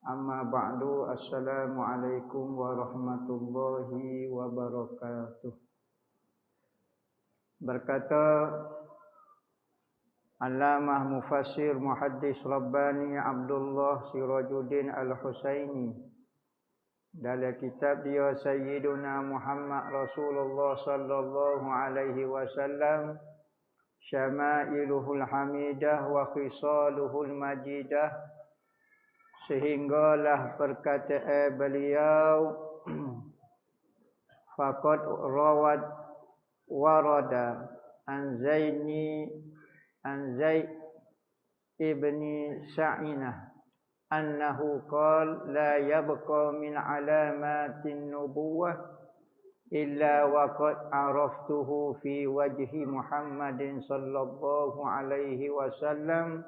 Amma ba'du, assalamualaikum warahmatullahi wabarakatuh. Berkata Allamah Mufassir Muhaddis Rabbani Abdullah Sirajuddin Al-Husaini dalam kitab dia Sayyiduna Muhammad Rasulullah sallallahu alaihi wasallam, Syamailuhul Hamidah wa Khisaluhul Majidah, sehinggalah perkataan beliau faqad warada an Zaid ibni Sa'inah annahu qala la yabqa min alamatin nubuwah illa waqad araftuhu fi wajhi Muhammadin sallallahu alaihi wasallam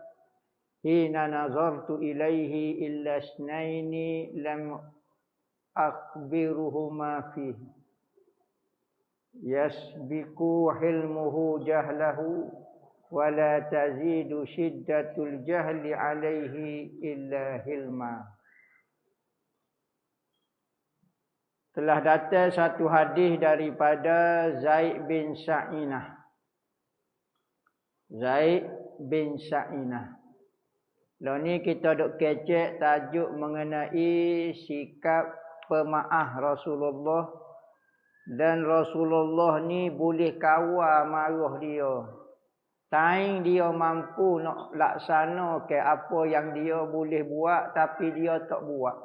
hina nazartu ilaihi illa isnaini lam akhbiruhuma fihi yasbiku hilmuhu jahlahu wa la tazidu shiddatul jahli alaihi illa hilma. Telah datang satu hadis daripada Zaid bin Sa'inah. Zaid bin Sa'inah. Lalu ni kita duk kecek tajuk mengenai sikap pemaaf Rasulullah. Dan Rasulullah ni boleh kawal marah dia. Taing dia mampu nak laksana ke apa yang dia boleh buat tapi dia tak buat.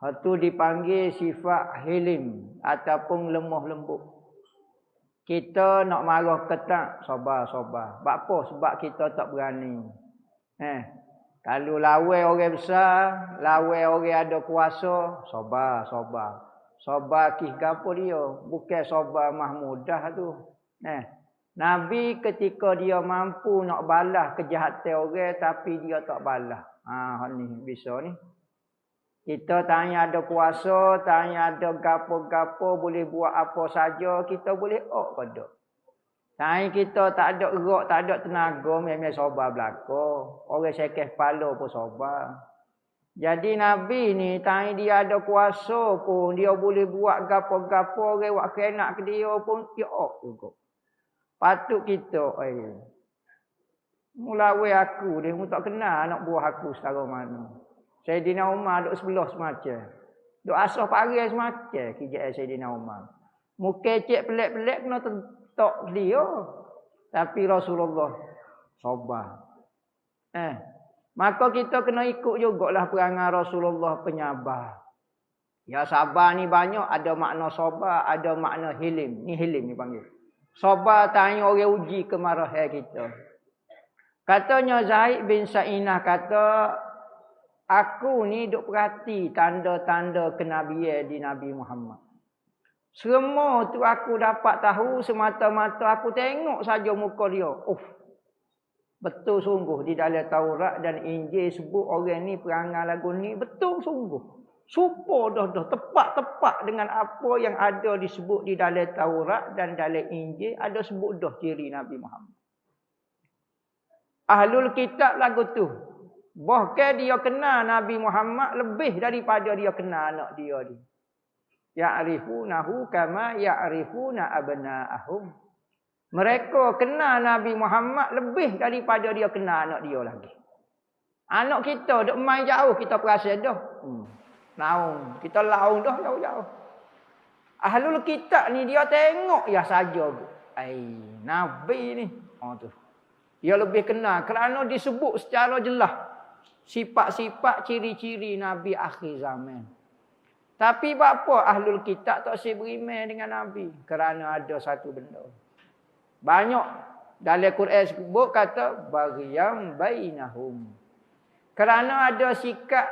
Itu dipanggil sifat hilim ataupun lemah lembut. Kita nak marah ketak, sabar-sabar. Sebab apa? Sebab kita tak berani. Kalau lawan orang besar, lawan orang ada kuasa, sabar. Sabar kih gapo dia, bukan sabar mah mudah tu. Nabi ketika dia mampu nak balas kejahatan orang tapi dia tak balas. Ni bisa ni. Kita tanya ada kuasa, tanya ada gapo-gapo, boleh buat apa saja, kita boleh pada. Tanya kita tak ada gerak, tak ada tenaga, memang sabar belaka. Orang sekeh kepala pun sabar. Jadi Nabi ni, tanya dia ada kuasa pun, dia boleh buat gapo-gapo, orang buat kenak ke dia pun, dia juga. Patut kita, mulawi aku, dia pun tak kenal anak buah aku setara mana. Sayyidina Umar duduk sebelah semacam. Duduk asah paris semacam, kijak Sayyidina Umar. Muka cek pelik-pelik, kena tak dia. Tapi Rasulullah sabar. Maka kita kena ikut jugalah perangai Rasulullah penyabar. Ya sabar ni banyak. Ada makna sabar, ada makna hilim. Ni hilim ni panggil. Sabar tanya orang uji kemarahan kita. Katanya Zaid bin Sa'inah kata, aku ni duk perhati tanda-tanda kenabian di Nabi Muhammad. Semua tu aku dapat tahu semata-mata aku tengok saja muka dia. Betul sungguh di dalam Taurat dan Injil sebut orang ni perangai lagu ni betul sungguh. Supo dah tepat-tepat dengan apa yang ada disebut di dalam Taurat dan dalam Injil, ada sebut dah ciri Nabi Muhammad. Ahlul kitab lagu tu. Bahkan dia kenal Nabi Muhammad lebih daripada dia kenal anak dia ni. Ya'rifunahu kama ya'rifuna abna'ahum. Mereka kenal Nabi Muhammad lebih daripada dia kenal anak dia lagi. Anak kita duk main jauh, kita perasan dah. Laung, kita laung dah jauh-jauh. Ahlul kitab ni dia tengok ya saja. Nabi ni. Tu. Dia lebih kenal kerana disebut secara jelas sifat-sifat ciri-ciri Nabi akhir zaman. Tapi apa ahlul kitab tak beriman dengan Nabi? Kerana ada satu benda. Banyak dalam Quran sebut kata baghiyam bainahum. Kerana ada sikap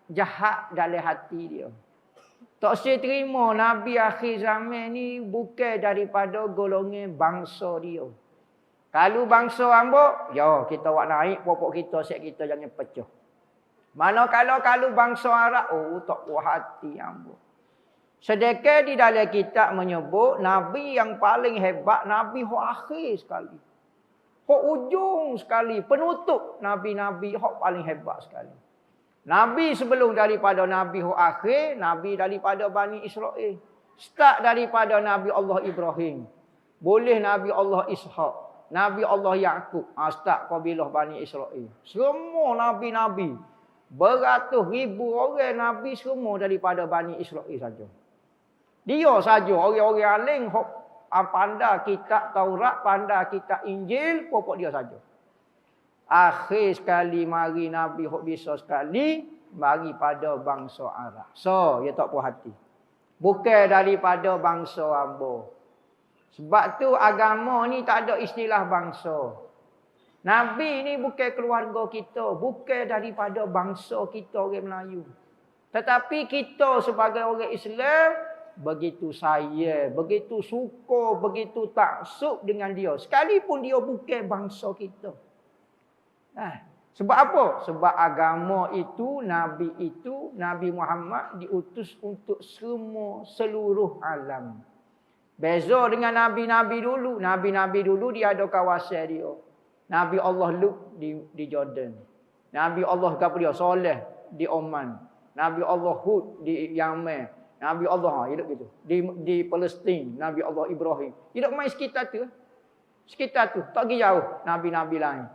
jahat dalam hati dia. Tak terima Nabi akhir zaman ni bukan daripada golongan bangsa dia. Kalau bangsa hamba, ya kita buat naik pokok kita, set kita jangan pecah. Mana kalau bangsa Arab, tak puas hati hamba. Sedekah di dalam kitab menyebut Nabi yang paling hebat, Nabi yang akhir sekali. Yang ujung sekali, penutup Nabi-Nabi yang paling hebat sekali. Nabi sebelum daripada Nabi akhir, Nabi daripada Bani Israel. Start daripada Nabi Allah Ibrahim. Boleh Nabi Allah Ishaq. Nabi Allah Yaqub. Start kabilah Bani Israel. Semua Nabi-Nabi. Beratus ribu orang Nabi semua daripada Bani Israel saja. Dia saja orang-orang alim pandai kitab Taurat, pandai kitab Injil, pokok dia saja. Akhir sekali mari Nabi hok bisa sekali mari pada bangsa Arab. So, dia tak puas hati. Bukan daripada bangsa hamba. Sebab tu agama ni tak ada istilah bangsa. Nabi ni bukan keluarga kita, bukan daripada bangsa kita orang Melayu. Tetapi kita sebagai orang Islam begitu sayang, begitu suka, begitu taksub dengan dia. Sekalipun dia bukan bangsa kita. Sebab apa? Sebab agama itu, Nabi Muhammad diutus untuk semua seluruh alam. Beza dengan Nabi-Nabi dulu. Nabi-Nabi dulu dia ada kawasan dia. Nabi Allah Lut di Jordan. Nabi Allah Saleh di Oman. Nabi Allah Hud di Yaman. Nabi Allah hidup gitu. Di Palestin, Nabi Allah Ibrahim. Hidup main sekitar tu. Sekitar tu, tak pergi jauh Nabi-Nabi lain.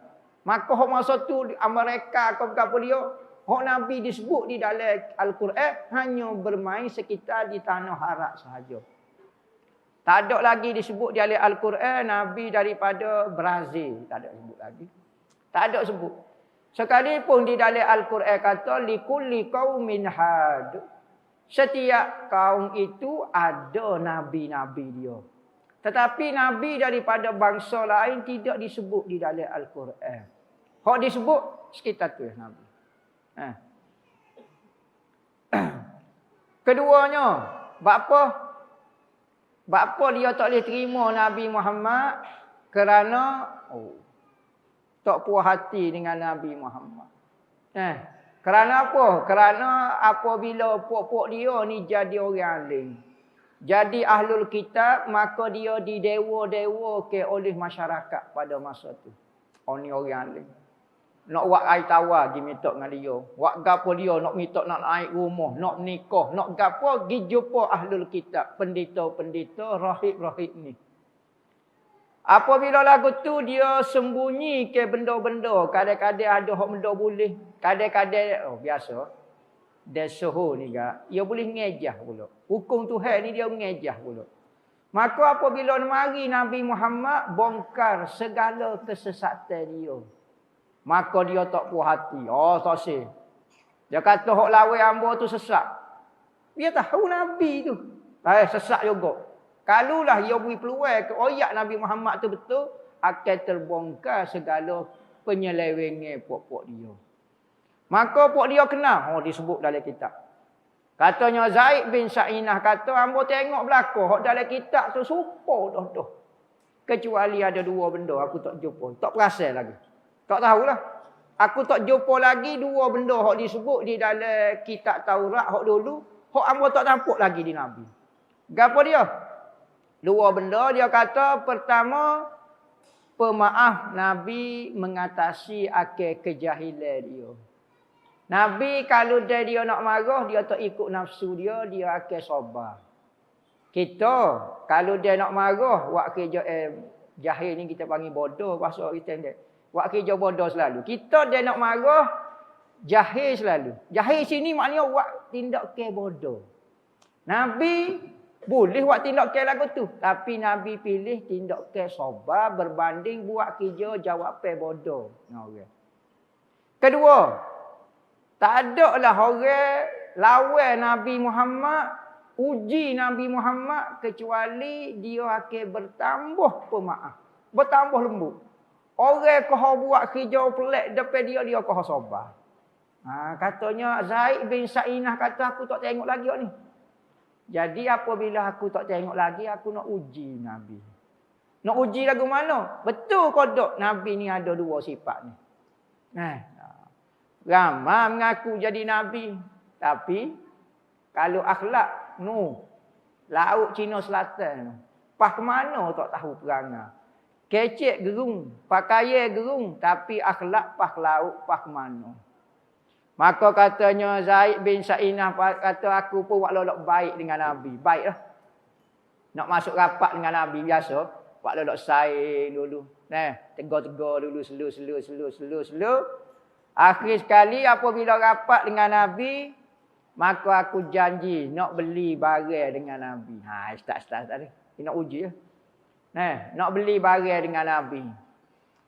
Maka masa tu Amerika apa dia, Nabi disebut di dalam Al-Quran hanya bermain sekitar di tanah Arab sahaja. Tak ada lagi disebut di dalam Al-Quran Nabi daripada Brazil, tak ada sebut lagi. Tak ada sebut. Sekalipun di dalam Al-Quran kata likulli qaumin had. Setiap kaum itu ada nabi-nabi dia. Tetapi nabi daripada bangsa lain tidak disebut di dalam Al-Quran. Hak disebut sekitar tu nabi. Keduanya, bapa dia tak boleh terima Nabi Muhammad kerana tak puas hati dengan Nabi Muhammad. Kerana apa? Kerana apabila pok-pok dia ni jadi orang alim, jadi ahlul kitab, maka dia didewa-dewa ke oleh masyarakat pada masa tu. Ni orang alim. Nak buat air tawar pergi minta dengan dia. Buat gapo dia nak minta nak naik rumah, nak nikah, nak gapo pergi jumpa ahlul kitab, pendeta-pendeta, rahib-rahib ni. Apabila lagu tu dia sembunyi ke benda-benda, kadang-kadang ada hak benda boleh, kadang-kadang biasa. Dia soho ni gak, dia boleh ngejah pula. Hukum Tuhan ni dia ngejah pula. Maka apabila mari Nabi Muhammad bongkar segala kesesatan dia, maka dia tak puas hati. Tak sih. Dia kata hak lawan hamba tu sesat. Dia tahu Nabi tu. Sesat juga. Kalulah dia beri peluang ke ayat Nabi Muhammad tu betul, akan terbongkar segala penyelewengan pok-pok dia. Maka pok dia kenal. Disebut dalam kitab. Katanya Zaid bin Sa'inah kata, hamba tengok belakang. Hak dalam kitab tu supa dah. Kecuali ada dua benda aku tak jumpa. Tak perasan lagi. Tak tahulah. Aku tak jumpa lagi dua benda hak disebut di dalam kitab Taurat hak dulu. Hak hamba tak nampak lagi di Nabi. Gapo dia? Dua benda dia kata. Pertama, pemaaf Nabi mengatasi akal kejahilan dia. Nabi kalau dia nak marah, dia tak ikut nafsu dia akan sabar. Kita, kalau dia nak marah, buat kerja jahil ni kita panggil bodoh, bahasa kita ni. Buat kerja bodoh selalu. Kita dia nak marah, jahil selalu. Jahil sini maknanya buat tindakan bodoh. Nabi boleh buat tindakan lagu tu. Tapi Nabi pilih tindakan sabar berbanding buat kerja jawapan bodoh. Kedua, tak ada lah orang lawan Nabi Muhammad, uji Nabi Muhammad kecuali dia akan bertambah pemaaf. Bertambah lembut. Orang kau buat kerja pelik depan dia kau sabar. Katanya Zaid bin Sa'inah kata aku tak tengok lagi ni. Jadi apabila aku tak tengok lagi, aku nak uji Nabi. Nak uji lagu mana? Betul kodok Nabi ni ada dua sifat ni. Ramai mengaku jadi Nabi. Tapi kalau akhlak, Laut Cina Selatan. Pas ke mana tak tahu perangai. Kecek gerung, pakaian gerung, tapi akhlak pas laut pas mana. Maka katanya Zaid bin Sa'inah kata aku pun buat lolok baik dengan Nabi. Baiklah. Nak masuk rapat dengan Nabi biasa, buat lolok saing dulu. Tegur-tegur dulu slow. Akhir sekali apabila rapat dengan Nabi, maka aku janji nak beli barang dengan Nabi. Start tadi. Dia nak uji ya. Nak beli barang dengan Nabi.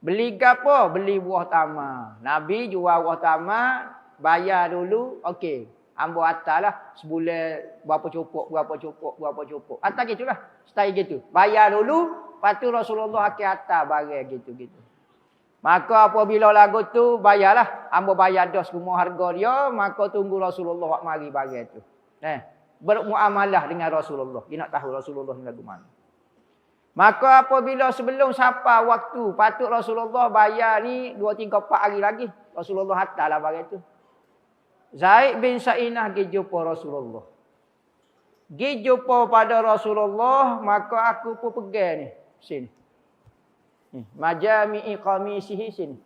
Beli gapo? Beli buah tamar. Nabi jual buah tamar, bayar dulu. Okey. Ambo attalah sebulan berapa cupuk. Atas gitulah. Style gitu. Bayar dulu, lepas tu Rasulullah akan atas barang gitu. Maka apabila lagu tu bayarlah, ambo bayar dah semua harga dia, maka tunggu Rasulullah buat mari barang tu. Bermuamalah dengan Rasulullah. Dia nak tahu Rasulullah ni lagu mana. Maka apabila sebelum sampai waktu patut Rasulullah bayar ni 2, 3, 4 hari lagi, Rasulullah hantarlah barang tu. Zaid bin Sa'inah pergi jumpa Rasulullah. Pergi jumpa pada Rasulullah, maka aku pun pegang ni. Sini. Majami'i qamisihi sini.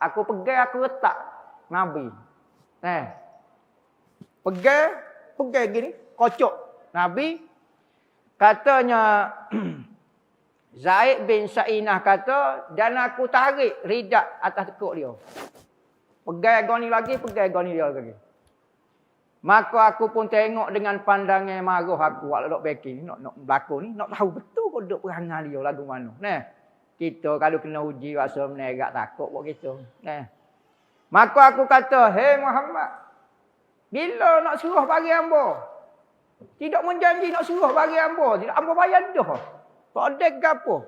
Aku pegang, aku letak Nabi. Pegang gini, kocok Nabi. Katanya Zaid bin Sa'inah kata, dan aku tarik ridak atas tekuk dia. Pegang goni lagi, pegang goni dia lagi. Maka aku pun tengok dengan pandangan marah aku. Waktu dok backing nak berlakon ni, nak tahu betul kodok perangai dia lagu mana. Kita kalau kena uji rasa menerak takut buat kita. Maka aku kata, "Hei Muhammad, bila nak suruh bagi hamba? Tidak menjanji nak suruh bagi hamba, tidak hamba bayar dah. Tak ada gapo.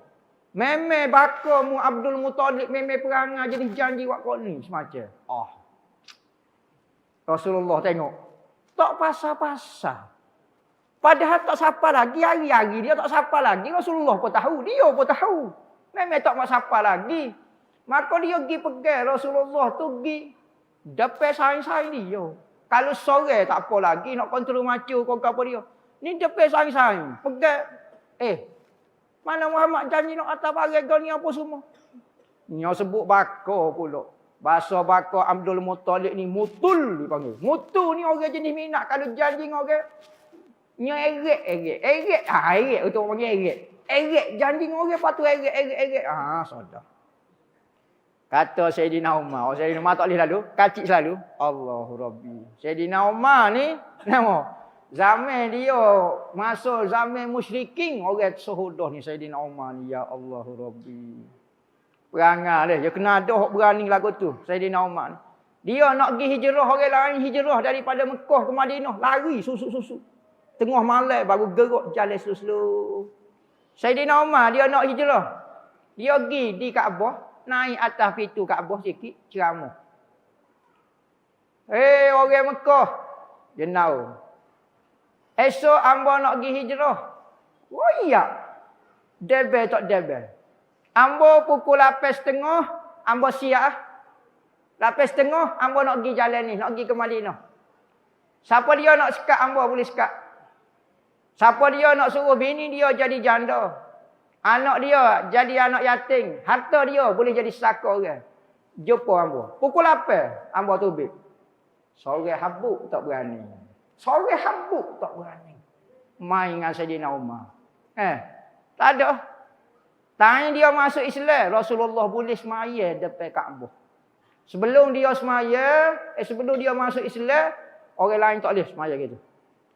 Meme bakamu Abdul Muttalib meme perangai jadi janji buat kau ni semacam." Rasulullah tengok. Tak pasal-pasal. Padahal tak siapa lagi, hari-hari dia tak siapa lagi. Rasulullah pun tahu, dia pun tahu. Memang tak mau siapa lagi. Maka dia pergi pegang Rasulullah tu pergi depan saing-saing dia. Kalau sore tak apa lagi nak kontrol macu kau apa dia. Ni depan saing-saing. Pegang. Mana Muhammad janji nak atas barang kau ni apa semua. Ni sebut baka pula. Bahasa baka Abdul Muttalib ni mutul dipanggil. Mutu ni orang jenis minat kalau janji dengan orang. Ni eret. Eret untuk orang panggil eret. Eret janji dengan orang lepas tu eret. Sudah. Kata Sayyidina Umar. Sayyidina Umar tak boleh lalu. Kacik selalu. Allahu Rabbi. Sayyidina Umar ni. Nama. Zaman dia. Masa zaman musyrikin. Orang sehudah ni Sayyidina Umar ni. Ya Allahu Rabbi. Perangai dia. Dia kena ada berani lagu tu. Sayyidina Umar ni. Dia nak pergi hijrah. Orang lain hijrah daripada Mekah ke Madinah. Lari susu-susu. Tengah malam baru geruk jalan slow-slow. Sayyidina Umar dia nak hijrah. Dia pergi di Kaabah. Naik atas pintu Kaabah sikit, ceramah. Orang Mekah. Dia tahu. Esok hamba nak pergi hijrah. Oh iya. Debel tak debel. Hamba pukul 8.30, hamba siap. 8.30, hamba nak pergi jalan ni, nak pergi ke Madinah. Siapa dia nak sekat, hamba boleh sekat. Siapa dia nak suruh bini dia jadi janda. Anak dia jadi anak yatim. Harta dia boleh jadi saka orang. Jumpa hamba. Pukul 8, hamba tubik. Sore habuk tak berani. Main dengan Sayyidina Umar. Tak ada. Tanya dia masuk Islam. Rasulullah boleh semaya depan Kaabah. Sebelum dia masuk Islam, orang lain tak boleh semaya gitu.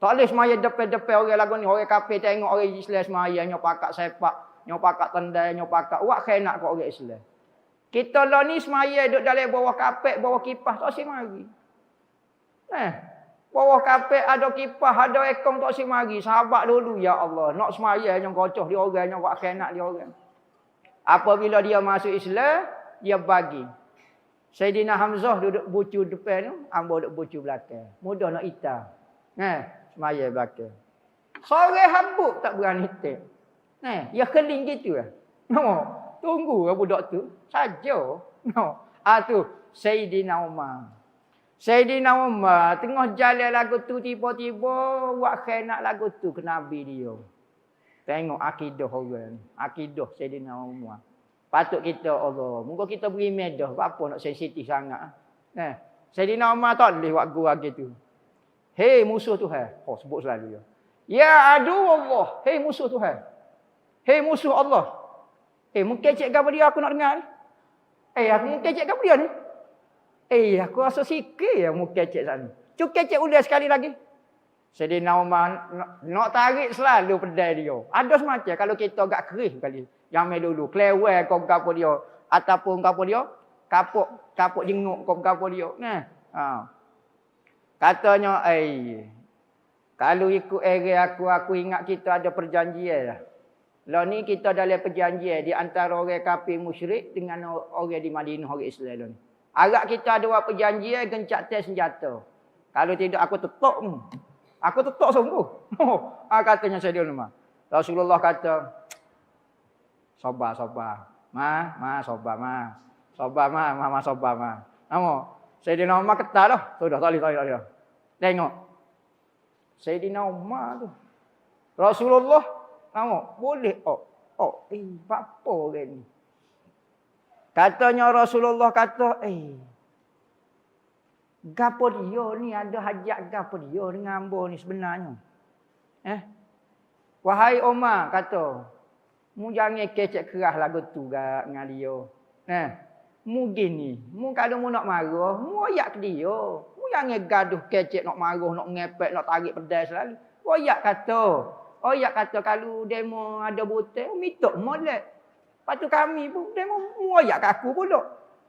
Tak boleh semaya depan-depan orang lagu ni. Orang kafir tengok orang Islam semaya. Nyok pakak sepak. Nyok pakak tendai. Nyok pakak. Wak kena kat orang Islam. Kita lah ni semaya duduk dalam bawah kapek, bawah kipas. Tak si mari. Bawah kapek ada kipas, ada ekong tak si mari. Sahabat dulu. Ya Allah. Nak semaya yang kocoh dia orang. Yang wak kena dia orang. Apabila dia masuk Islam, dia bagi. Sayyidina Hamzah duduk bucu depan tu. Hamba duduk bucu belakang. Mudah nak hitam. Semaya belakang. Sore habuk tak berani tak. Dia keling gitu lah. Tunggu budak tu. Saja. Tu Sayyidina Umar. Sayyidina Umar tengah jalan lagu tu tiba-tiba buat khianat lagu tu ke Nabi dia. Tengok akidah orang. Akidah Sayyidina Umar. Patut kita Allah. Moga kita beri medah. Apa nak sensitif sangat. Sayyidina Umar tak boleh buat gua gitu. Hei musuh Tuhan. Oh sebut selalu ya. Ya adu Allah. Hei musuh Tuhan. Hei musuh Allah. Mungkin cek gapo dia aku nak dengar ni. Aku mungkin cek gapo dia ni. Aku rasa sikit yang mungkin cek sana. Cukup cek ulang sekali lagi. Sayyidina Umar nak tarik selalu pedai dia. Ada semacam kalau kita agak kerih kali. Yang main dulu. Kelewel kau gapo dia. Ataupun gapo dia. Kapuk jenguk kau gapo dia. Nah. Katanya, kalau ikut aku ingat kita ada perjanjian lah. Lah ni kita dalam perjanjian di antara orang kafir musyrik dengan orang di Madinah orang Islam lah ni. Agak kita ada buat perjanjian gencak tes senjata. Kalau tidak aku tetok mu. Aku tetok sungguh. Katanya Sayyidina Umar. Rasulullah kata, sabar. Ma, sabar ma. Sabar ma, sabar ma. Namo, Sayyidina Umar ketat dah. Sudah tak boleh. Tengok. Sayyidina Umar tu. Rasulullah, namo, boleh apa orang ni? Katanya Rasulullah kata, gapo dia ni ada hajat gapo dia dengan hamba ni sebenarnya? Wahai Umar kata, mu jangan kecek keras lagu tu dengan dia. Mu gini, mu kalau mu nak marah, mu ayak ke dia. Mu jangan gaduh kecek nak marah, nak ngepek, nak tarik pedai selalu. Oyak kata kalau demo ada butai, mitok molek. Lepas tu kami pun demo oyak kat aku pula.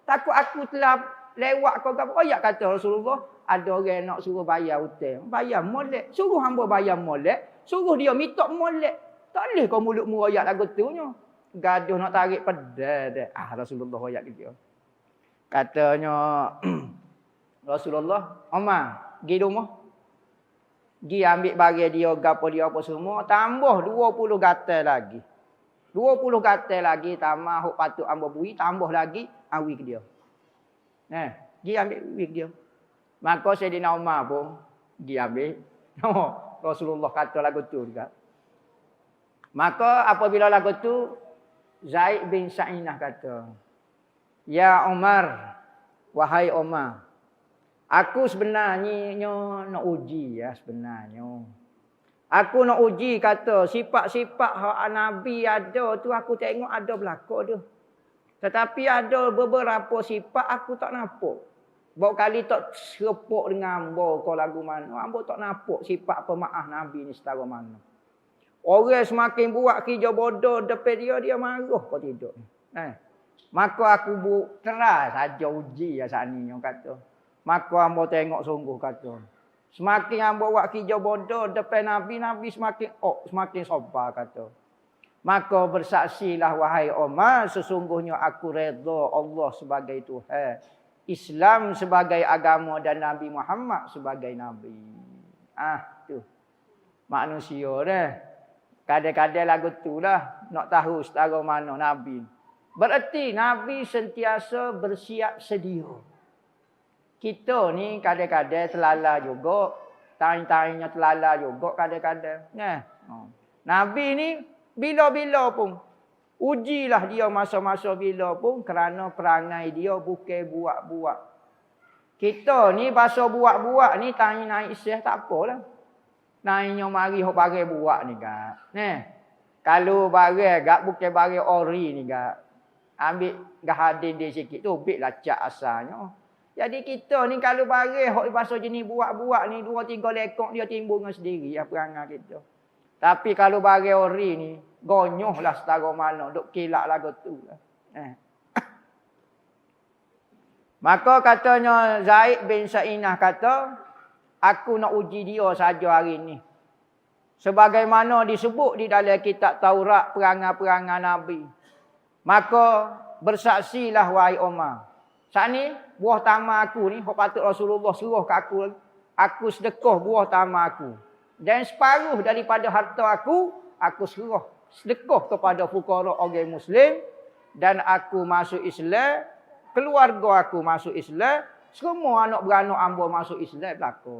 Takut aku telah lewat kau gapo. Oyak kata Rasulullah, ada orang nak suruh bayar hutang. Bayar molek. Suruh hamba bayar molek. Suruh dia mitok molek. Tak boleh kau mulut-mu oyak lagu tu nya. Gaduh nak tarik pedai dah. Rasulullah oyak ke dia. Katanya Rasulullah, Umar, pergi rumah. Pergi ambil bagi dia gapo dia apa semua, tambah 20 gatal lagi. 20 gatal lagi tambah hok patut hamba bui, tambah lagi awi ke dia. Pergi ambil wig dia. Maka Sayyidina Umar pun pergi ambil. Rasulullah kata lagu tu juga. Maka apabila lagu tu Zaid bin Sa'inah kata, Ya Umar, wahai Umar, aku sebenarnya nak uji ya sebenarnya. Aku nak uji kata sifat-sifat hak Nabi ada tu aku tengok ada berlaku tu. Tetapi ada beberapa sifat aku tak nampak. Bawa kali tak serupuk dengan hamba kau lagu mana. Hamba tak nampak sifat pemaaf Nabi ni setara mana. Orang semakin buat kerja bodoh depan dia marah kau tidak. Maka aku teras saja uji ya saat ni yang kata. Maka hamba tengok sungguh kata. Semakin hamba buat kerja bodoh depan Nabi semakin sabar kata. Maka bersaksilah wahai Umar, sesungguhnya aku redha Allah sebagai Tuhan, Islam sebagai agama dan Nabi Muhammad sebagai Nabi. Tu. Manusia dah. Kadang-kadang lagu tu lah nak tahu setara mana Nabi. Berarti Nabi sentiasa bersiap sedia. Kita ni kadang-kadang terlala juga. Taing-taingnya terlala juga kadang-kadang. Nabi ni bila-bila pun. Ujilah dia masa-masa bila pun. Kerana perangai dia bukan buat-buat. Kita ni bahasa buat-buat ni taing naik isyah tak apalah. Naiknya mari hok barang buat ni kak. Kalau barang kak bukan barang ori ni kak. Ambil gahadin dia sikit tu. Bik lah cak asalnya. Jadi kita ni kalau barang hok bahasa jenis buat-buat ni 2-3 lekok dia timbul dengan sendiri ya perangai kita. Tapi kalau barang ori ni gonyoh lah setara mana duk kilak lagu tu lah. Maka katanya Zaid bin Sa'inah kata, aku nak uji dia saja hari ni. Sebagaimana disebut di dalam kitab Taurat perangai-perangai Nabi. Maka bersaksilah wahai Umar. Saat ni buah tamak aku ni, hok patut Rasulullah suruh ke aku, aku sedekah buah tamak aku. Dan separuh daripada harta aku suruh sedekah kepada fuqara orang Muslim. Dan aku masuk Islam, keluarga aku masuk Islam, semua anak beranak hamba masuk Islam berlaku.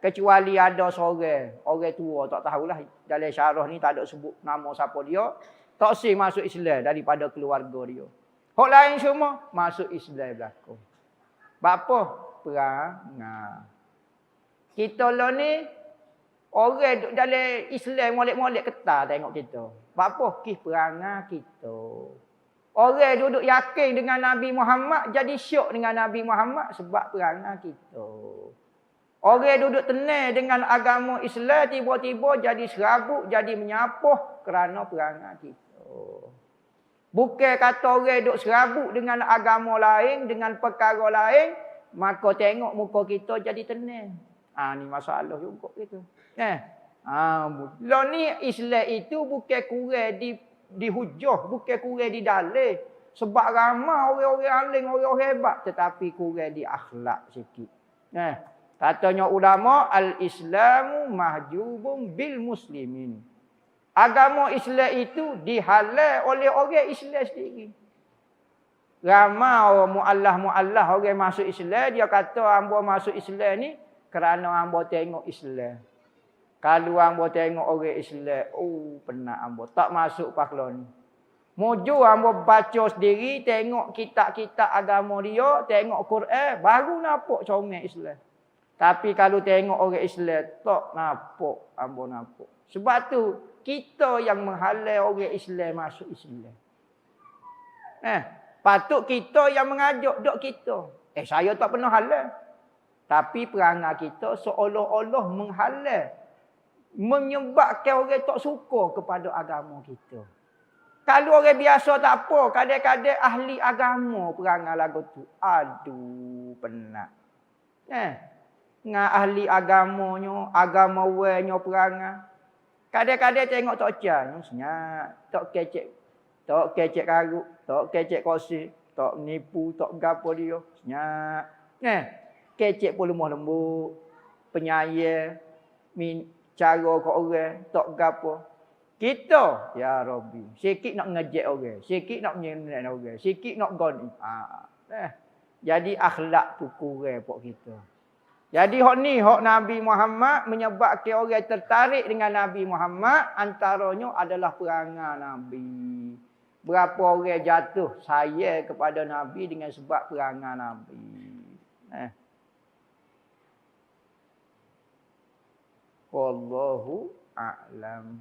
Kecuali ada seorang, orang tua tak tahulah dalam syarah ni tak ada sebut nama siapa dia, tak sih masuk Islam daripada keluarga dia. Hak lain semua masuk Islam berlaku. Apa? Perangai. Kita lah ni, orang duduk dalam Islam molek-molek ketar tengok kita. Apa? Kis perangai kita. Orang duduk yakin dengan Nabi Muhammad, jadi syok dengan Nabi Muhammad sebab perangai kita. Orang duduk tenang dengan agama Islam, tiba-tiba jadi serabut, jadi menyapuh kerana perangai kita. Bukan kata orang duduk serabut dengan agama lain, dengan perkara lain, maka tengok muka kita jadi tenang. Ni masalah juga gitu. Lo ni Islam itu bukan kurang di hujah, bukan kurang di dalil. Sebab ramai orang-orang alim, orang hebat, tetapi kurang di akhlak sikit. Katanya ulama, al-Islamu mahjubun bil muslimin. Agama Islam itu dihalal oleh orang Islam sendiri. Ramai orang mu'allah orang masuk Islam, dia kata hamba masuk Islam ni kerana hamba tengok Islam. Kalau hamba tengok orang Islam, penat hamba tak masuk paklo ni. Mujur hamba baca sendiri, tengok kitab-kitab agama dia, tengok Quran, baru nampak comel Islam. Tapi kalau tengok orang Islam, tak nampak, hamba nampak. Sebab tu, kita yang menghalau orang Islam masuk Islam. Patut kita yang mengajak dok kita. Saya tak pernah halal. Tapi perangai kita seolah-olah menghalau. Menyebabkan orang tak suka kepada agama kita. Kalau orang biasa tak apa, kadang-kadang ahli agama perangai lagu tu. Aduh, penat. Dengan ahli agamanya, agama wanya perangai. Kadang-kadang tengok tak macam, senyap, tak kecek karut, tak kecek kosi, tak nipu, tak gapo dia, senyap. Kecek pun lemah lembut, penyayang, cara ke orang, tak gapo. Kita, ya Rabbi, sikit nak ngejek orang, sikit nak menyenang orang, sikit nak goni. Jadi akhlak tu kurang pok kita. Jadi hak ni, hak Nabi Muhammad menyebabkan orang tertarik dengan Nabi Muhammad, antaranya adalah perangai Nabi. Berapa orang jatuh sayang kepada Nabi dengan sebab perangai Nabi. Wallahu a'lam.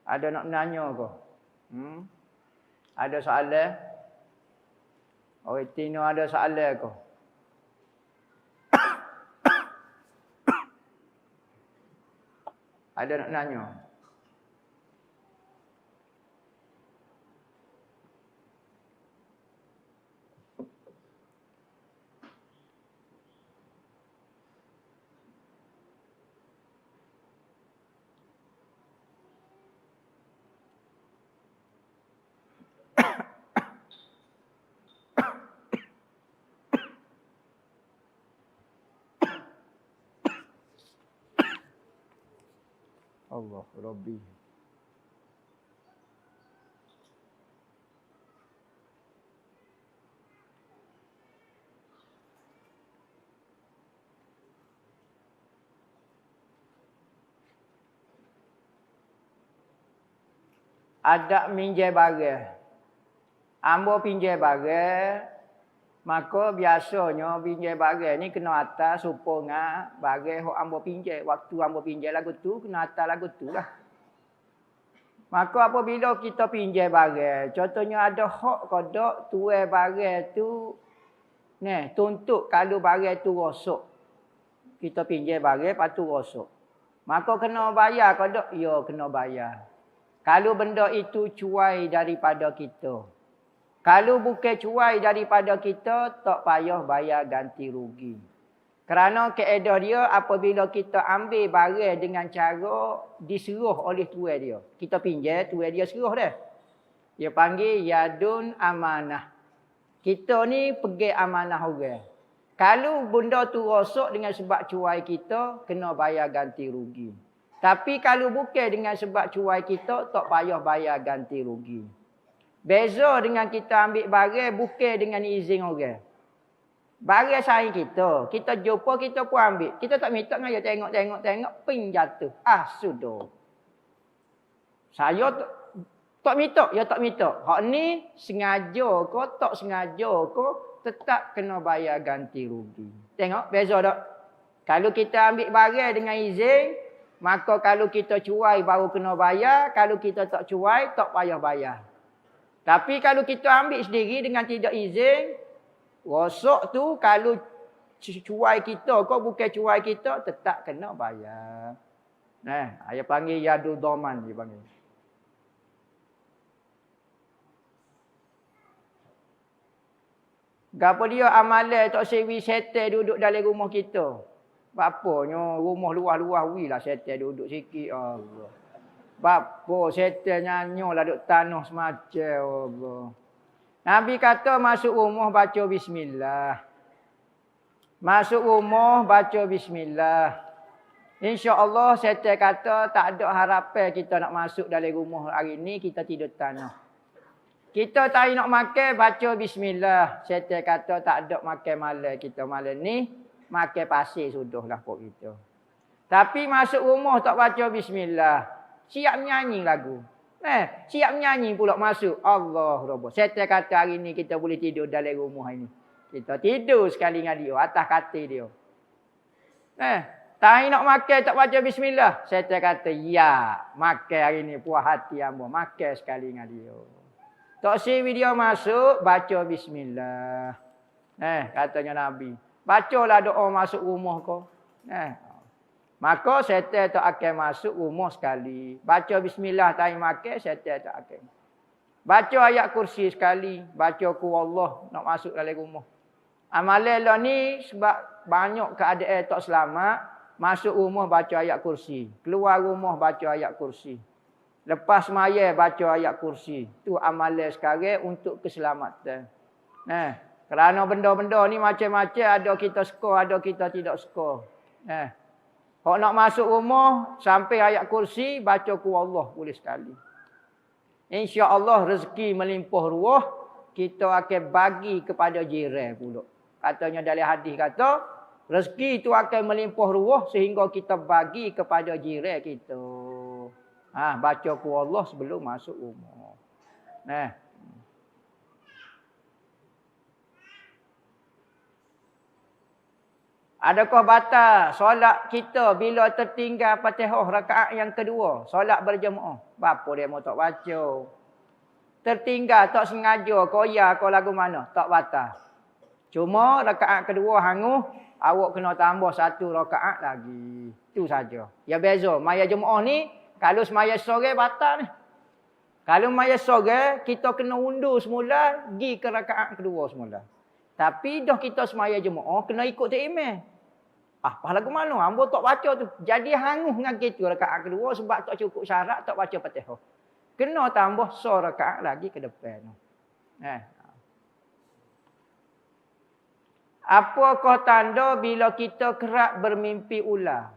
Ada nak nanya ke? Ada soalan? Orang Tino ada soalan ke? Ada nak nanya? Allah Rabbi. Ada minjai barang. Ambo pinjai barang, maka biasanya pinjai barang ni kena atas supaya barang hok ambo pinjai. Waktu ambo pinjai lagu tu kena atas lagu tu lah. Maka apabila kita pinjai barang, contohnya ada hak kodok tuai barang tu tuntut kalau barang tu rosak. Kita pinjai barang lepas tu rosak. Maka kena bayar kodok? Ya, kena bayar. Kalau benda itu cuai daripada kita. Kalau bukan cuai daripada kita, tak payah bayar ganti rugi. Kerana kaedah dia apabila kita ambil barang dengan cara disuruh oleh tuan dia. Kita pinjam, tuan dia suruh dah. Dia panggil yadun amanah. Kita ni pergi amanah orang. Kalau benda tu rosak dengan sebab cuai kita, kena bayar ganti rugi. Tapi kalau bukan dengan sebab cuai kita, tak payah bayar ganti rugi. Beza dengan kita ambil barang bukan dengan izin orang. Barang saing kita. Kita jumpa, kita pun ambil. Kita tak minta dengan dia tengok. Ping jatuh. Sudah. Saya tak minta. Ya tak minta. Hak ni sengaja ke, tak sengaja ke, tetap kena bayar ganti rugi. Tengok, beza tak? Kalau kita ambil barang dengan izin, maka kalau kita cuai baru kena bayar. Kalau kita tak cuai, tak payah bayar. Tapi kalau kita ambil sendiri dengan tidak izin, rosak tu kalau cuai kita kau bukan cuai kita, tetap kena bayar. Ayah panggil yadu doman dia panggil. Gapo dia amalan tak sewi setan duduk dalam rumah kita. Bapanya rumah luas-luas wilah setan duduk sikit Allah. Bapa setan nyanyolah duduk tanah semacam Allah. Nabi kata masuk rumah baca bismillah. Masuk rumah baca bismillah. Insya-Allah setan kata tak ada harapan kita nak masuk dalam rumah hari ni, kita tidur tanah. Kita tak nak makan, baca bismillah. Setan kata tak ada makan malam kita malam ni. Makan pasir sudahlah pok kita. Tapi masuk rumah tak baca bismillah. Siap menyanyi lagu. Siap menyanyi pula masuk. Allah Rabbah. Setan kata hari ni kita boleh tidur dalam rumah ini. Kita tidur sekali dengan dia. Atas katil dia. Tak nak makan tak baca bismillah. Setan kata ya. Makan hari ni puas hati hamba. Makan sekali dengan dia. Tak siwi dia masuk, baca bismillah. Katanya Nabi. Bacalah doa masuk rumah kau. Maka setan tak akan masuk rumah sekali. Baca bismillah tak makan, setan tak akan. Baca ayat kursi sekali. Baca ku Allah nak masuk dalam rumah. Amalan lah ni sebab banyak keadaan tak selamat. Masuk rumah baca ayat kursi. Keluar rumah baca ayat kursi. Lepas maya baca ayat kursi. Itu amalan sekarang untuk keselamatan. Kerana benda-benda ni macam-macam. Ada kita suka, ada kita tidak suka. Kalau nak masuk rumah, sampai ayat kursi, baca ku Allah boleh sekali. InsyaAllah rezeki melimpah ruah, kita akan bagi kepada jiran pula. Katanya dalam hadis kata, rezeki itu akan melimpah ruah sehingga kita bagi kepada jiran kita. Baca ku Allah sebelum masuk rumah. Adakah batal solat kita bila tertinggal Fatihah rakaat yang kedua? Solat berjemaah. Apa dia mau tak baca? Tertinggal tak sengaja koya kau lagu mana? Tak batal. Cuma rakaat kedua hangus, awak kena tambah satu rakaat lagi. Itu saja. Ya beza. Maya jemaah ni kalau semaya sore batal ni. Kalau maya sore, kita kena undur semula, pergi ke rakaat kedua semula. Tapi dah kita semaya jemaah, kena ikut imam. Pahala ke mana? Hamba tak baca tu. Jadi hangus dengan kita rakaat kedua sebab tak cukup syarat, tak baca Fatihah. Kena tambah rakaat lagi ke depan. Apakah tanda bila kita kerap bermimpi ular?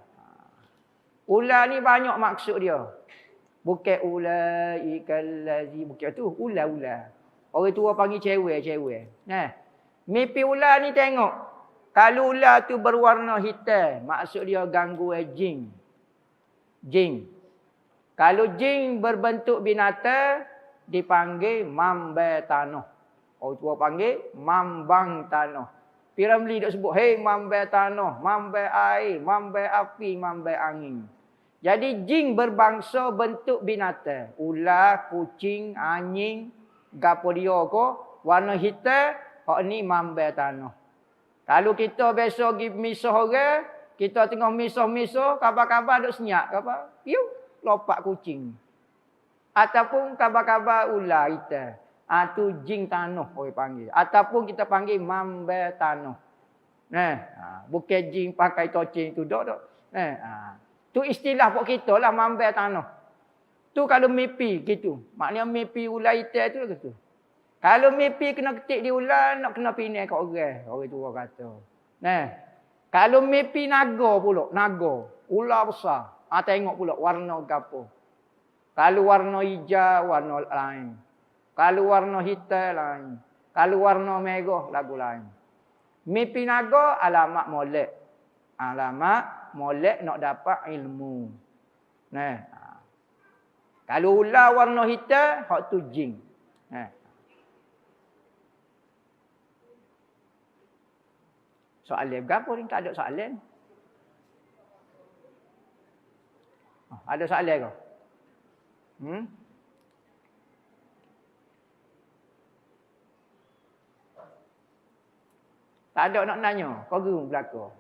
Ular ni banyak maksud dia. Bukan ulaikal ladzi, bukan tu ular-ular. Orang tua panggil cewek-cewek. Mimpi ular ni tengok. Kalau ular tu berwarna hitam, maksud dia gangguan jin. Jin. Kalau jin berbentuk binatang, dipanggil mambai tanah. Orang tua panggil mambang tanah. Piramli dok sebut, hei mambai tanah, mambai air, mambai api, mambai angin. Jadi jin berbangsa bentuk binatang. Ular, kucing, anjing, gapo dia ko, warna hitam, hak ni mambai tanah. Kalau kita biasa pergi misah orang, kita tengah misah-misah, kabar-kabar duk senyap, kabar, piu, lopak kucing. Ataupun kabar-kabar ular hitam. Tu jin tanah orang panggil. Ataupun kita panggil mambai tanah. Bukan jin pakai toceng tu dok. Tu istilah pok kita lah mambai tanah. Tu kalau mimpi gitu. Maknanya mimpi ular hitam tu gitu. Kalau mimpi kena ketik di ular, nak kena pinai kat orang. Orang tua kata. Kalau mimpi naga pula, naga, ular besar. Tengok pula warna gapo. Kalau warna hijau, warna lain. Kalau warna hitam lain. Kalau warna merah, lagu lain. Mimpi naga alamat molek. Alamat molek nak dapat ilmu. Nah. Kalau ular warna hitam, hak tu jin. Nah. Soalan berapa ni? Tak ada soalan. Ada soalan ke? Tak ada nak nanya. Kau gerung belakang.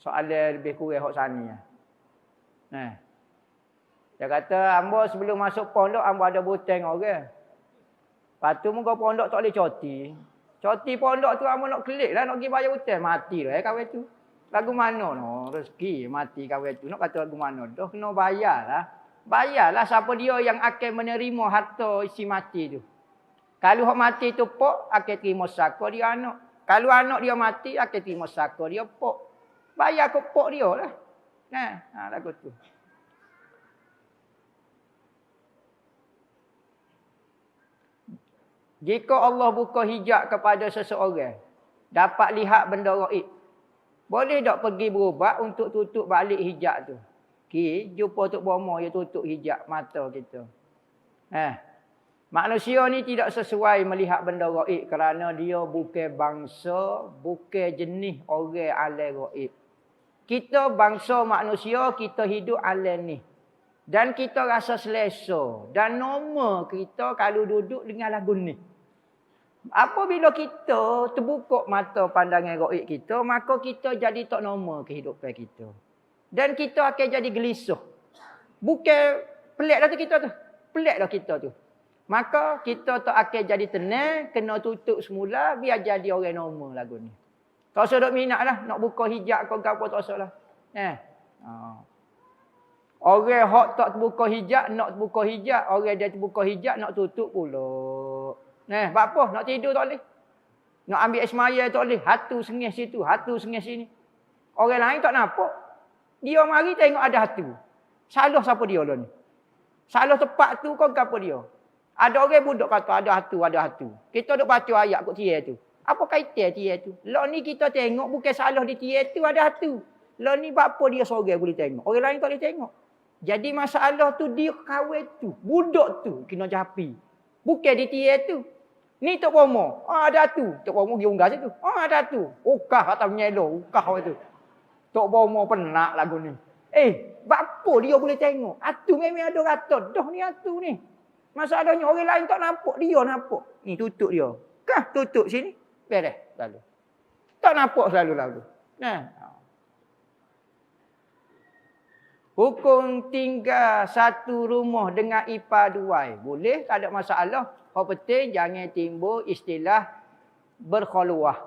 Soalan lebih kurang hak sani. Nah. Dia kata, hamba sebelum masuk pondok, hamba ada butang orang. Lepas tu muka pondok tak boleh coti. Coti pondok tu hamba nak klik lah, nak pergi bayar hutang. Mati lah kawan tu. Lagu mana no? Rezeki mati kawan tu. Nak kata lagu mana? Dah kena bayar lah. Bayarlah siapa dia yang akan menerima harta isi mati tu. Kalau hak mati tu pok, akan terima saka dia anak. Kalau anak dia mati, akan terima saka dia pok. Bayar ke pok dia lah. Nah, lagu tu. Jika Allah buka hijab kepada seseorang, dapat lihat benda gaib. Boleh tak pergi berubat untuk tutup balik hijab tu? Jumpa Tok Bomo, dia tutup hijab mata kita. Manusia ni tidak sesuai melihat benda gaib kerana dia bukan bangsa, bukan jenis orang alam gaib. Kita bangsa manusia, kita hidup alam ni. Dan kita rasa selesa. Dan normal kita kalau duduk dengan lagu ni. Apabila kita terbuka mata pandangan gaib kita, maka kita jadi tak normal kehidupan kita. Dan kita akan jadi gelisah. Bukan pelik dah tu kita tu. Pelik dah kita tu. Maka kita tak akan jadi tenang, kena tutup semula, biar jadi orang normal lagu ni. Tak usah duk minat lah, nak buka hijab kau apa tak usah lah. Orang hak tak terbuka hijab, nak terbuka hijab. Orang dia terbuka hijab, nak tutup pula. Buat apa? Nak tidur tak boleh. Nak ambil air semaya tak boleh. Hatu sengih situ, hatu sengih sini. Orang lain tak nampak. Dia mari tengok ada hatu. Salah siapa dia lah ni? Salah tepat tu kau apa dia? Ada orang budak kata ada hatu, ada hatu. Kita duk baca ayat kat tiar tu. Apa kaitan tiar tu? Lah ni kita tengok bukan salah di tiar tu ada hatu. Lah ni apa dia seorang boleh tengok. Orang lain tak boleh tengok. Jadi masalah tu dia kawan tu. Budak tu kena japi. Bukan di tiar tu. Ni Tok Bomo. Ada hatu. Tok Bomo pergi unggah situ. Ada hatu. Ukah kata menyelo. Ukah tu. Tok Bomo penak lagu ni. Apa dia boleh tengok? Hatu memang ada kata. Dah ni hatu ni. Masalahnya orang lain tak nampak. Dia nampak. Ni tutup dia. Kah tutup sini. Beres. Lalu. Tak nampak selalu. Hukum tinggal satu rumah dengan ipar duai. Boleh, tak ada masalah. Yang penting jangan timbul istilah berkhuluwah.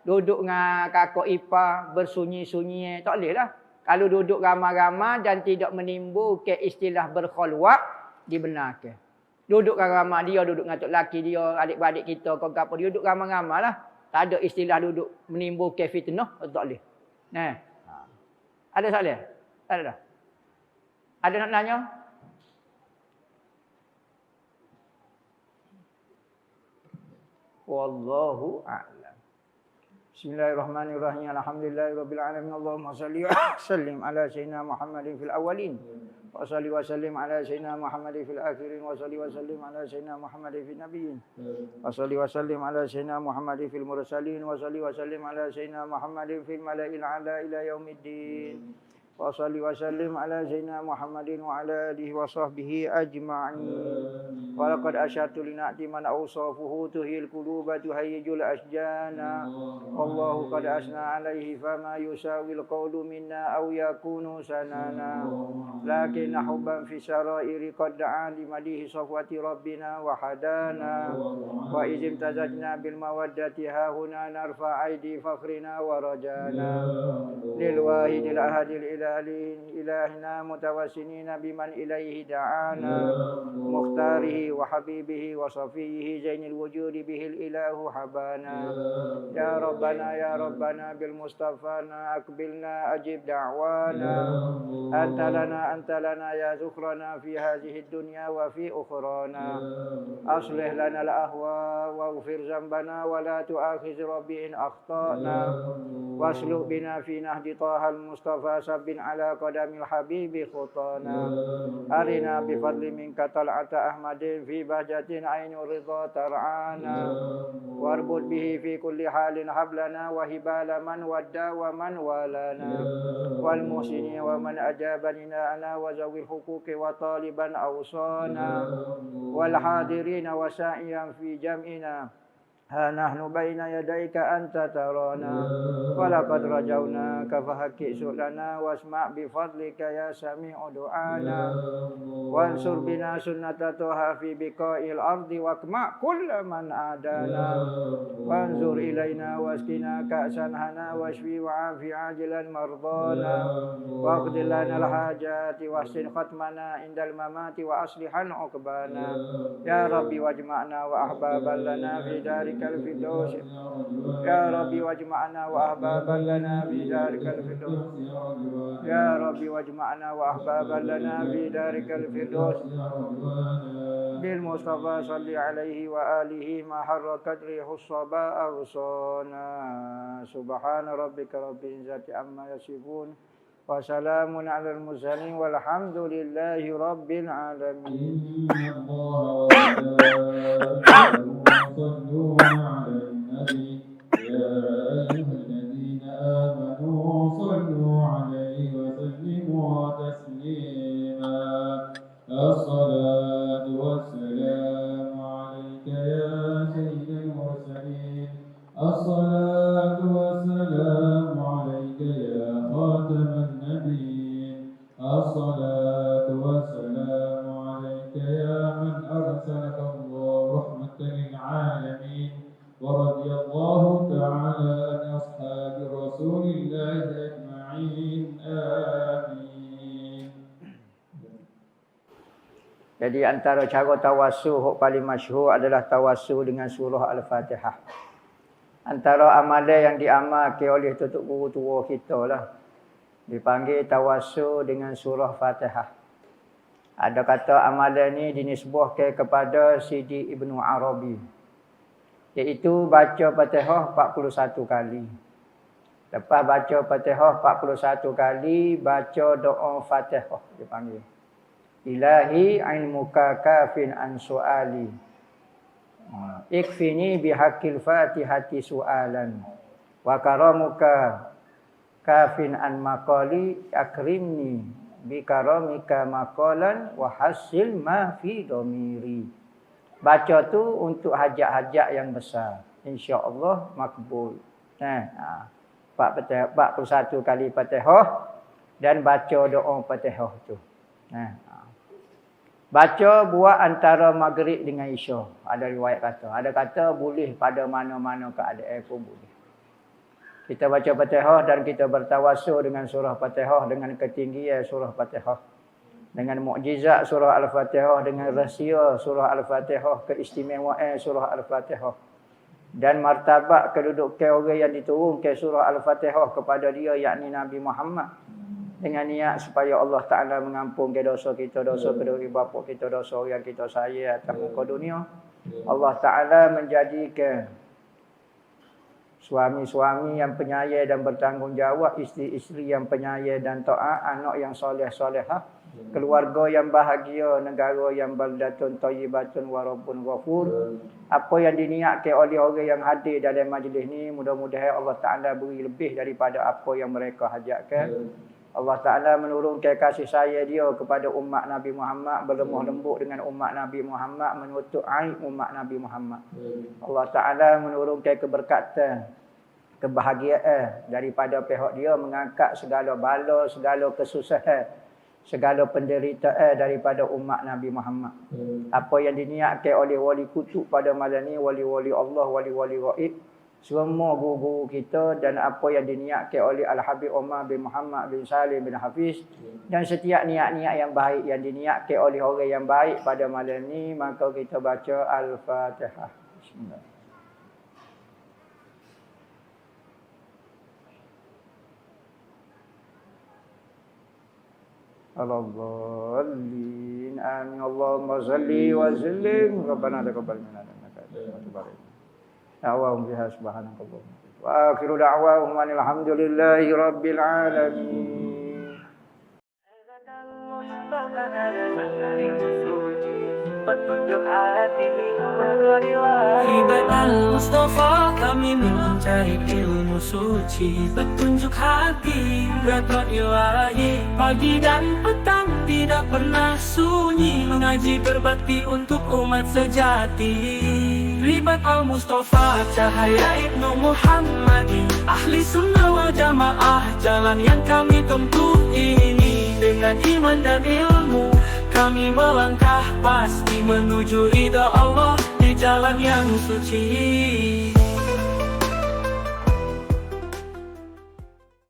Duduk dengan kakak ipar bersunyi-sunyi. Tak boleh lah. Kalau duduk ramai-ramai dan tidak menimbulkan istilah berkhuluwah, dibenarkan. Duduk ramai dia, duduk dengan tok laki dia, adik-beradik kita, kau-kau dia duduk ramai-ramai lah. Tak ada istilah duduk menimbulkan fitnah. Tak boleh. Ada soalan? Tak ada dah. Ada nak tanya? Wallahu a'lam. Bismillahirrahmanirrahim. Alhamdulillahirabbil alamin. Allahumma shalli wa sallim ala sayyidina Muhammadin fil awwalin. Wa shalli wa sallim ala sayyidina Muhammadin fil akhirin. Wa shalli wa sallim ala sayyidina Muhammadin fil nabiyyin. Wa shalli wa sallim ala sayyidina Muhammadin fil mursalin. Wa shalli wa sallim ala sayyidina Muhammadin fil mala'il a'la ila yaumiddin. Wa salli wa sallim ala sayyidina Muhammadin wa ala alihi wa sahbihi ajma'in. Wa laqad asyartu li na'ti man awsafuhu tuhil quluba tuhayyijul asjana. Wallahu qad asna alaihi fama yusawil qawlu minna aw yakunu sanana. Lakin hubban fi sarairi qad da'a li madihi safwati rabbina wa hadana. Wa izim tazajna bil mawaddati hahuna narfa aidi fakhrina wa rajana. Lil wahidil ahadil إلهنا متوسلين بمن إليه دعانا مختاره وحبيبه وصفيه زين الوجود به الإله حبانا يا ربنا بالمصطفى أقبلنا أجب دعوانا أنت لنا يا ذكرنا في هذه الدنيا وفي أخرانا أصلح لنا الأهواء واغفر ذنبنا ولا تؤاخذ ربي إن أخطأنا واسلك بنا في نهج طه المصطفى سب على قدم الحبيب خطانا أرنا بفضل منك طلعة أحمد في بهجة عين الرضا ترعانا واربط به في كل حال حبلنا وهبال من ودى ومن والانا والمحسنين ومن أجاب نداءنا وذوي الحقوق وطالبا أوصانا والحاضرين وسائيا في جمعنا ها نحن بين يديك أنت ترانا ولقد رجوناك فهكئ سؤلنا واسمع بفضلك يا سميع دعانا وانصر بنا سنة طه في بقاء الأرض واقمع كل من عادانا وانظر إلينا واسقنا كأسا هنا واشفي وعافي عاجلا مرضانا واقض لنا الحاجات واحسن ختمنا عند الممات وأصلحا عقبانا يا ربي واجمعنا وأحبابا لنا في دارك الفردوس يا ربي واجمعنا وأحبابا لنا في دارك الفردوس يا ربي واجمعنا وأحبابا لنا في دارك الفردوس بالمصطفى صل عليه وآله ما حركت ريح الصبا أغصانا سبحان ربك رب العزة عما يصفون وسلام على المرسلين والحمد لله رب العالمين. صلوا على النبي يا أيها الذين آمنوا صلوا عليه وسلموا تسليما الصلاة والسلام عليك يا سيد المرسلين الصلاة والسلام عليك يا خاتم النبيين الصلاة والسلام عليك يا من أرسلك الله رحمة للعالمين ورضي الله تعالى عن أصحاب رسول الله أجمعين آمين. Jadi antara cara tawassul yang paling masyhur adalah tawassul dengan surah Al-Fatihah. Antara amalan yang diamalkan oleh tutup guru tua kita lah, dipanggil tawassul dengan surah Fatihah. Ada kata amalan ni dinisbahkan kepada Sidi Ibnu Arabi, iaitu baca Fatihah 41 kali. Lepas baca Fatihah 41 kali, baca doa Fatihah dipanggil. Ilahi ilmuka kafin an su'ali ikfini bihaqqil fatihati su'alan wa karamuka kafin an maqali akrimni bikaramika maqalan wa hasil ma fi dhamiri. Baca tu untuk hajat-hajat yang besar, insya-Allah makbul. 41 kali Fatihah dan baca doa Fatihah tu. Baca buat antara maghrib dengan isya. Ada riwayat kata. Ada kata boleh pada mana-mana keadaan pun boleh. Kita baca Fatihah dan kita bertawassul dengan surah Fatihah, dengan ketinggian surah Fatihah, dengan mukjizat surah Al-Fatihah, dengan rahsia surah Al-Fatihah, keistimewaan surah Al-Fatihah, dan martabat kedudukan orang yang diturunkan surah Al-Fatihah kepada dia, yakni Nabi Muhammad, dengan niat supaya Allah Ta'ala mengampunkan dosa kita, dosa kedua bapa kita, dosa yang kita sayang atas muka dunia. Allah Ta'ala menjadikan suami-suami yang penyayang dan bertanggungjawab, isteri-isteri yang penyayang dan taat, anak yang soleh-solehah, keluarga yang bahagia, negara yang baldatun thayyibatun wa rabbun ghafur. Apa yang diniatkan oleh orang yang hadir dalam majlis ni, mudah-mudahan Allah Ta'ala beri lebih daripada apa yang mereka hajatkan. Allah Ta'ala menurunkan kasih sayang dia kepada umat Nabi Muhammad, berlemah lembut dengan umat Nabi Muhammad, menutup aib umat Nabi Muhammad. Allah Ta'ala menurunkan keberkatan, kebahagiaan daripada pihak dia, mengangkat segala bala, segala kesusahan, segala penderitaan daripada umat Nabi Muhammad. Apa yang diniatkan oleh wali kutub pada malam ni, wali-wali Allah, wali-wali gaib, semua guru-guru kita dan apa yang diniatkan oleh Al-Habib Omar bin Muhammad bin Salim bin Hafiz dan setiap niat-niat yang baik yang diniatkan oleh orang yang baik pada malam ni, maka kita baca Al-Fatihah. Bismillah. Al-Dhalin. Amin. Allahumma salli wa sallim. Rabbana taqabbal minna innaka antal tawwabur rahim. Da'wahum biha subhanakallah. Wa akhiru da'wahum alhamdulillahi rabbil alamin. Hibat Al-Mustafa kami mencari ilmu suci, petunjuk hati berat ilahi. Pagi dan petang tidak pernah sunyi, mengaji berbakti untuk umat sejati. Hibat Al-Mustafa cahaya Ibnu Muhammadi, ahli sunnah wal jamaah, jalan yang kami tempuh ini. Dengan iman dan ilmu kami melangkah pasti menuju ridha Allah di jalan yang suci.